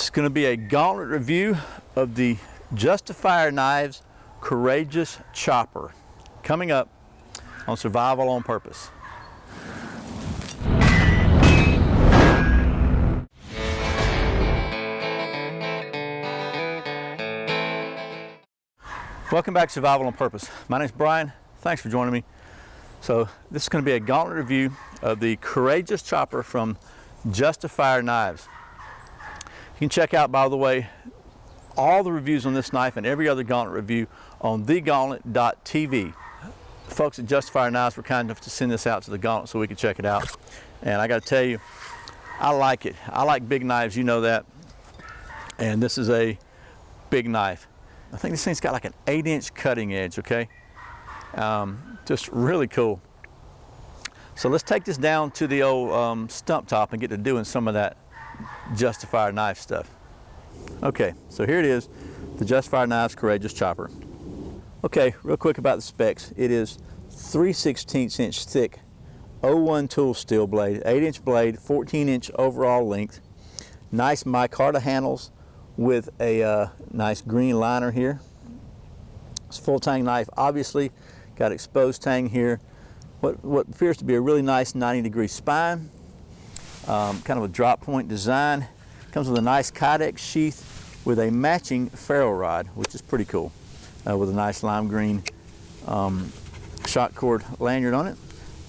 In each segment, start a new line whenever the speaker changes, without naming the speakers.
It's going to be a gauntlet review of the Justifier Knives Courageous Chopper, coming up on Survival on Purpose. Welcome back to Survival on Purpose. My name's Brian. Thanks for joining me. So this is going to be a gauntlet review of the Courageous Chopper from Justifier Knives. You can check out, by the way, all the reviews on this knife and every other gauntlet review on thegauntlet.tv. Folks at Justifier Knives were kind enough to send this out to the Gauntlet so we could check it out. And I got to tell you, I like it. I like big knives, you know that. And this is a big knife. I think this thing's got like an 8-inch cutting edge, okay? Just really cool. So let's take this down to the old stump top and get to doing some of that Justifier knife stuff. Okay, so here it is, the Justifier Knives Courageous Chopper. Okay, real quick about the specs. It is 3/16 inch thick 01 tool steel blade, 8-inch blade, 14-inch overall length. Nice micarta handles with a nice green liner here. It's a full tang knife, obviously. Got exposed tang here. What appears to be a really nice 90-degree spine. Kind of a drop point design. Comes with a nice Kydex sheath with a matching ferrule rod, which is pretty cool, with a nice lime green shock cord lanyard on it.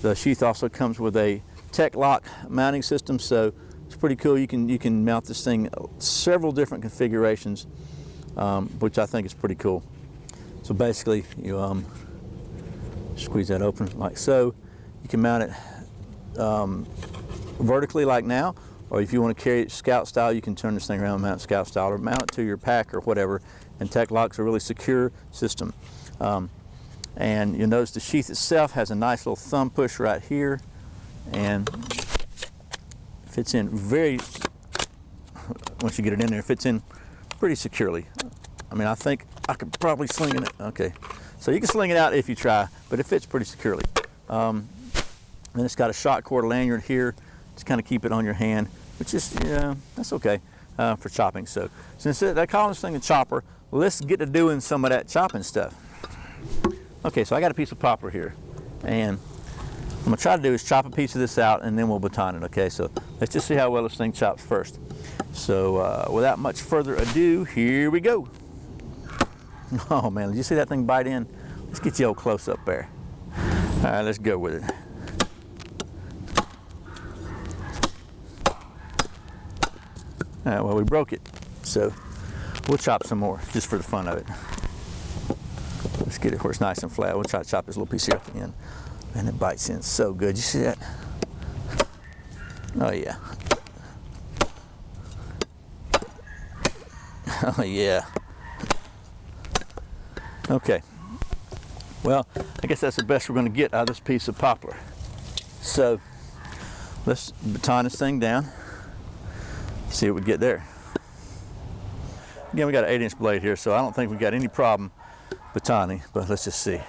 The sheath also comes with a Tech Lock mounting system, so it's pretty cool. You can mount this thing several different configurations, which I think is pretty cool. So basically, you squeeze that open like so. You can mount it vertically like now, or if you want to carry it scout style, you can turn this thing around and mount it scout style, or mount it to your pack or whatever. And Tech Lock's a really secure system. And you'll notice the sheath itself has a nice little thumb push right here, and fits in once you get it in there, it fits in pretty securely. I mean, I think I could probably sling it. Okay, so you can sling it out if you try, but it fits pretty securely. Then it's got a shock cord lanyard here to kind of keep it on your hand, which is, yeah, that's okay for chopping. So since they call this thing a chopper, let's get to doing some of that chopping stuff. Okay, so I got a piece of poplar here, and what I'm gonna try to do is chop a piece of this out and then we'll baton it, okay? So let's just see how well this thing chops first. So without much further ado, here we go. Oh man, did you see that thing bite in? Let's get you old close up there. All right, let's go with it. All right, well, we broke it, so we'll chop some more just for the fun of it. Let's get it where it's nice and flat. We'll try to chop this little piece here at the end. And it bites in so good. You see that? Oh yeah. Oh yeah. Okay. Well, I guess that's the best we're going to get out of this piece of poplar. So let's baton this thing down. See what we get there. Again, we got an 8-inch blade here, so I don't think we got any problem batoning, but let's just see.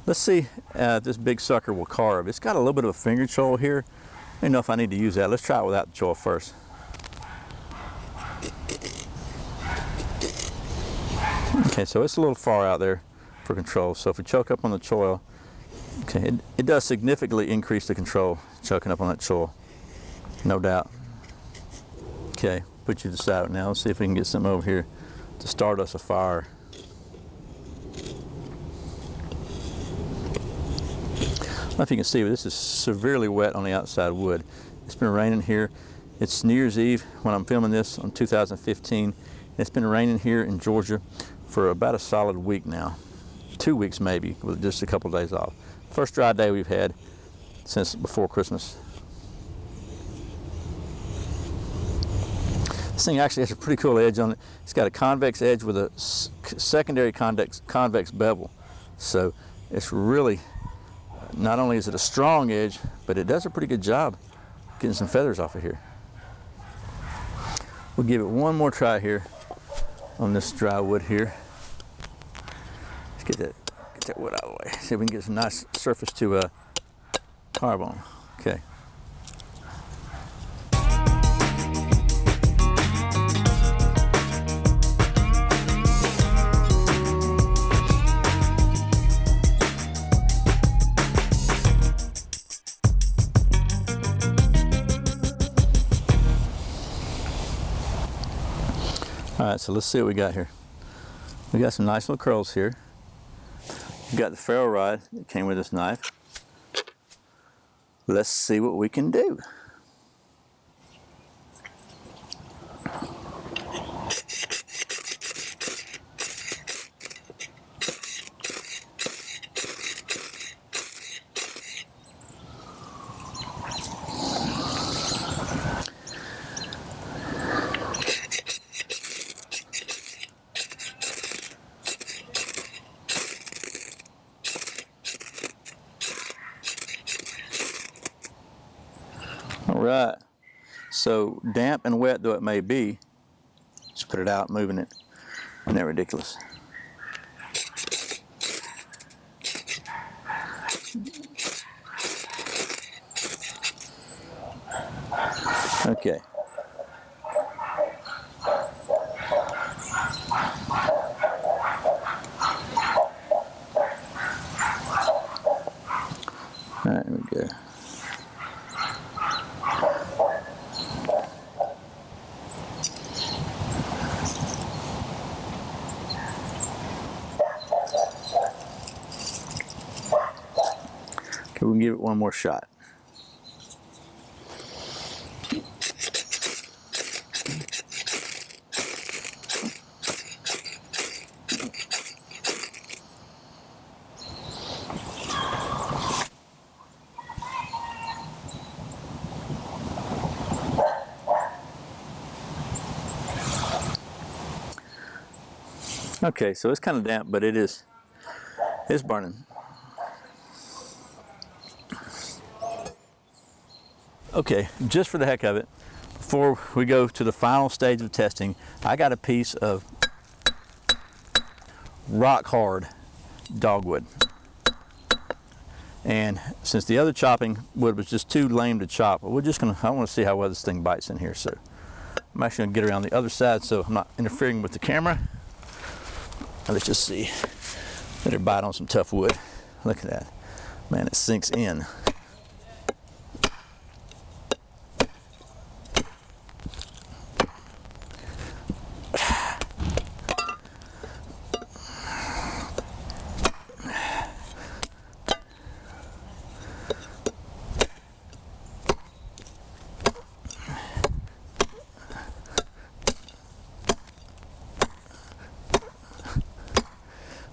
Let's see if this big sucker will carve. It's got a little bit of a finger choil here. I don't know if I need to use that. Let's try it without the choil first. Okay, so it's a little far out there for control. So if we choke up on the choil, okay, it does significantly increase the control, choking up on that choil, no doubt. Okay, put you to the side now. Let's see if we can get something over here to start us a fire. I don't know if you can see, but this is severely wet on the outside wood. It's been raining here. It's New Year's Eve when I'm filming this on 2015. It's been raining here in Georgia for about a solid week now. 2 weeks maybe, with just a couple of days off. First dry day we've had since before Christmas. This thing actually has a pretty cool edge on it. It's got a convex edge with a secondary convex bevel. So it's really, not only is it a strong edge, but it does a pretty good job getting some feathers off of here. We'll give it one more try here on this dry wood here. Let's get that wood out of the way. See if we can get some nice surface to carve on. Okay. All right, so let's see what we got here. We got some nice little curls here. We got the ferro rod that came with this knife. Let's see what we can do. All right, so damp and wet though it may be, just put it out, moving it, isn't that ridiculous? Okay. All right, there we go. Okay, we can give it one more shot. Okay, so it's kind of damp, but it's burning. Okay, just for the heck of it, before we go to the final stage of testing, I got a piece of rock hard dogwood. And since the other chopping wood was just too lame to chop, I want to see how well this thing bites in here. So I'm actually gonna get around the other side so I'm not interfering with the camera. Now let's just see. Let it bite on some tough wood. Look at that. Man, it sinks in.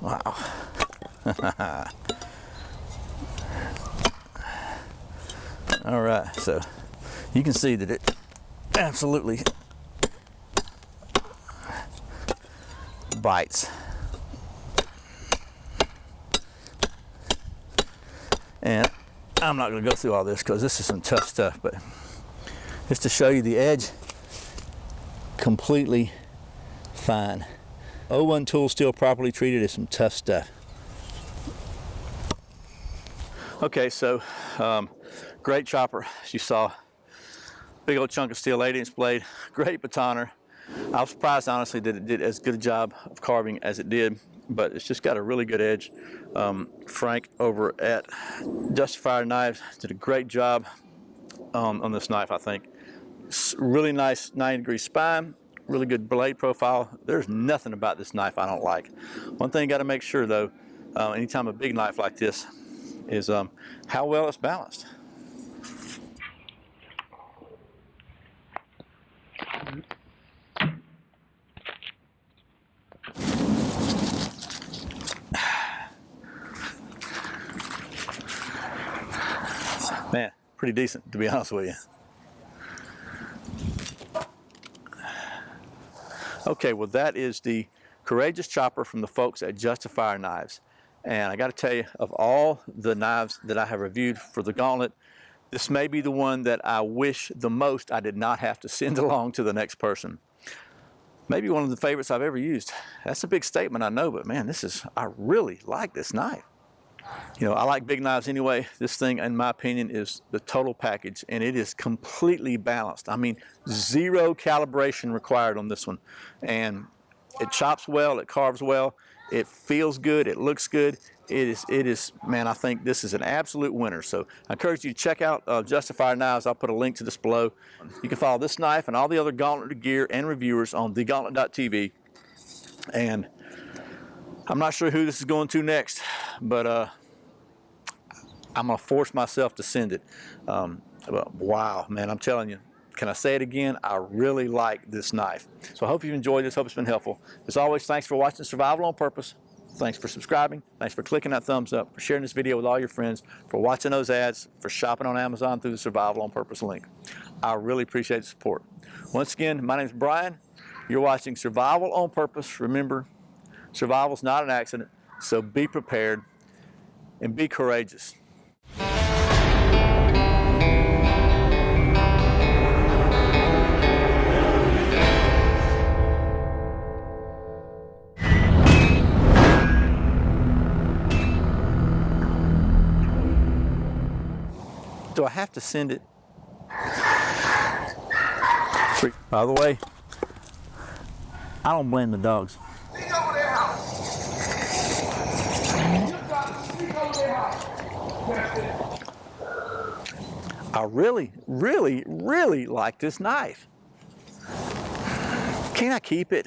Wow. All right, so you can see that it absolutely bites. And I'm not going to go through all this because this is some tough stuff, but just to show you the edge, completely fine. 01 tool steel properly treated is some tough stuff. Okay, so great chopper, as you saw. Big old chunk of steel, 8-inch blade, great batoner. I was surprised, honestly, that it did as good a job of carving as it did, but it's just got a really good edge. Frank over at Justifier Knives did a great job on this knife, I think. Really nice 90-degree spine. Really good blade profile. There's nothing about this knife I don't like. One thing you got to make sure though, anytime a big knife like this, is how well it's balanced. Man, pretty decent to be honest with you. Okay, well that is the Courageous chopper from the folks at Justifier Knives. And I got to tell you, of all the knives that I have reviewed for the Gauntlet, this may be the one that I wish the most I did not have to send along to the next person. maybe one of the favorites I've ever used. That's a big statement, I know, but man, I really like this knife. You know, I like big knives anyway. This thing, in my opinion, is the total package, and it is completely balanced. I mean, zero calibration required on this one. And it chops well, it carves well, it feels good, it looks good. It is, man, I think this is an absolute winner. So I encourage you to check out Justifier knives. I'll put a link to this below. You can follow this knife and all the other Gauntlet gear and reviewers on thegauntlet.tv. And I'm not sure who this is going to next, but I'm going to force myself to send it. But wow, man, I'm telling you, can I say it again? I really like this knife. So I hope you've enjoyed this. Hope it's been helpful. As always, thanks for watching Survival on Purpose. Thanks for subscribing. Thanks for clicking that thumbs up, for sharing this video with all your friends, for watching those ads, for shopping on Amazon through the Survival on Purpose link. I really appreciate the support. Once again, my name is Brian. You're watching Survival on Purpose. Remember, survival is not an accident, so be prepared and be courageous. Do I have to send it? By the way, I don't blame the dogs.
Sneak over their house. You got to sneak over their house. That's it.
I really, really, really like this knife. Can I keep it?